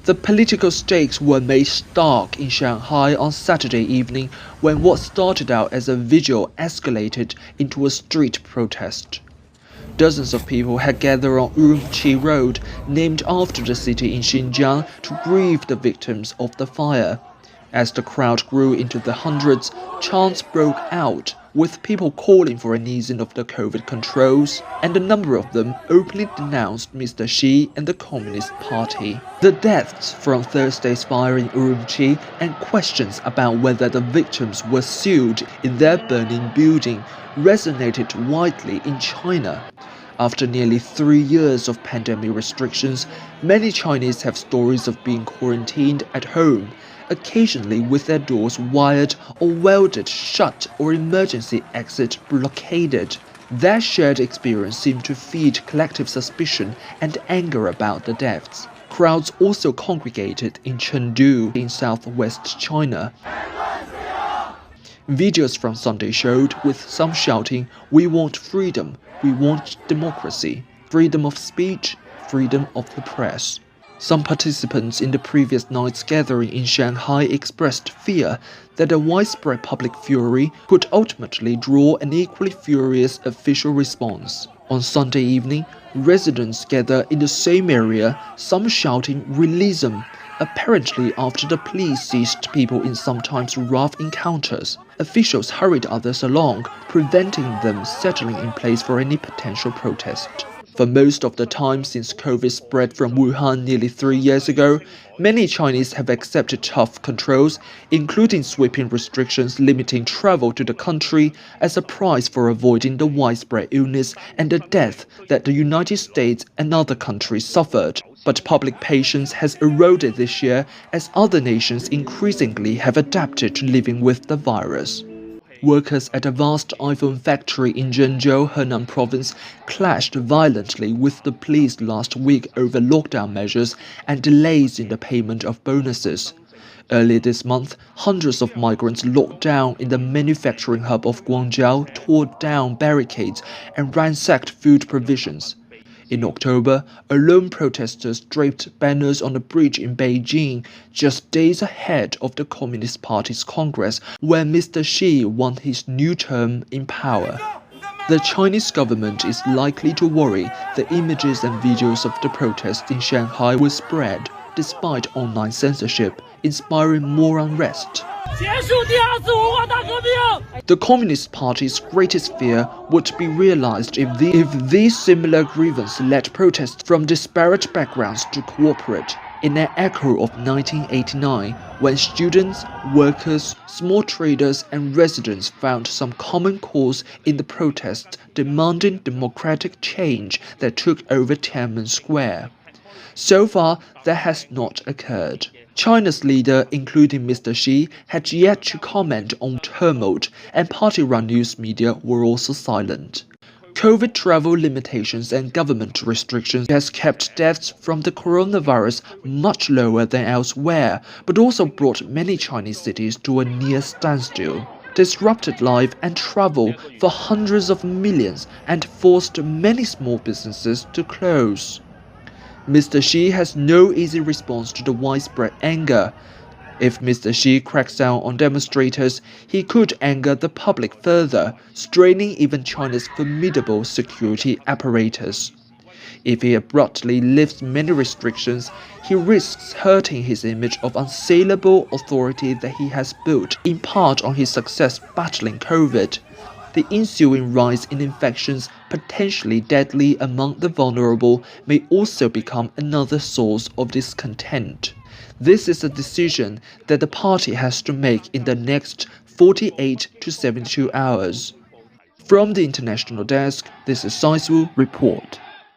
The political stakes were made stark in Shanghai on Saturday evening when what started out as a vigil escalated into a street protest. Dozens of people had gathered on Urumqi Road, named after the city in Xinjiang, to grieve the victims of the fire. As the crowd grew into the hundreds, chants broke out, with people calling for an easing of the COVID controls, and a number of them openly denounced Mr. Xi and the Communist Party. The deaths from Thursday's fire in Urumqi and questions about whether the victims were sealed in their burning building resonated widely in China. After nearly 3 years of pandemic restrictions, many Chinese have stories of being quarantined at home, occasionally with their doors wired or welded shut or emergency exit blockaded. That shared experience seemed to feed collective suspicion and anger about the deaths. Crowds also congregated in Chengdu in southwest China. Videos from Sunday showed, with some shouting, "We want freedom, we want democracy, freedom of speech, freedom of the press." Some participants in the previous night's gathering in Shanghai expressed fear that a widespread public fury could ultimately draw an equally furious official response. On Sunday evening, residents gathered in the same area, some shouting "Release them," apparently after the police seized people in sometimes rough encounters. Officials hurried others along, preventing them settling in place for any potential protest. For most of the time since COVID spread from Wuhan nearly 3 years ago, many Chinese have accepted tough controls, including sweeping restrictions limiting travel to the country as a price for avoiding the widespread illness and the death that the United States and other countries suffered. But public patience has eroded this year as other nations increasingly have adapted to living with the virus. Workers at a vast iPhone factory in Guangzhou, Henan province, clashed violently with the police last week over lockdown measures and delays in the payment of bonuses. Earlier this month, hundreds of migrants locked down in the manufacturing hub of Guangzhou, tore down barricades, and ransacked food provisions. In October, alone protesters draped banners on a bridge in Beijing just days ahead of the Communist Party's Congress, where Mr. Xi won his new term in power. The Chinese government is likely to worry the images and videos of the protests in Shanghai will spread, despite online censorship, inspiring more unrest. The Communist Party's greatest fear would be realized if these similar grievances led protests from disparate backgrounds to cooperate, in an echo of 1989, when students, workers, small traders, and residents found some common cause in the protests demanding democratic change that took over Tiananmen Square. So far, that has not occurred. China's leader, including Mr. Xi, had yet to comment on tumult, and party-run news media were also silent. COVID travel limitations and government restrictions has kept deaths from the coronavirus much lower than elsewhere, but also brought many Chinese cities to a near standstill, disrupted life and travel for hundreds of millions, and forced many small businesses to close. Mr. Xi has no easy response to the widespread anger. If Mr. Xi cracks down on demonstrators, he could anger the public further, straining even China's formidable security apparatus. If he abruptly lifts many restrictions, he risks hurting his image of unassailable authority that he has built, in part on his success battling COVID. The ensuing rise in infections, potentially deadly among the vulnerable, may also become another source of discontent. This is a decision that the party has to make in the next 48 to 72 hours. From the International Desk, this is Saisu Report.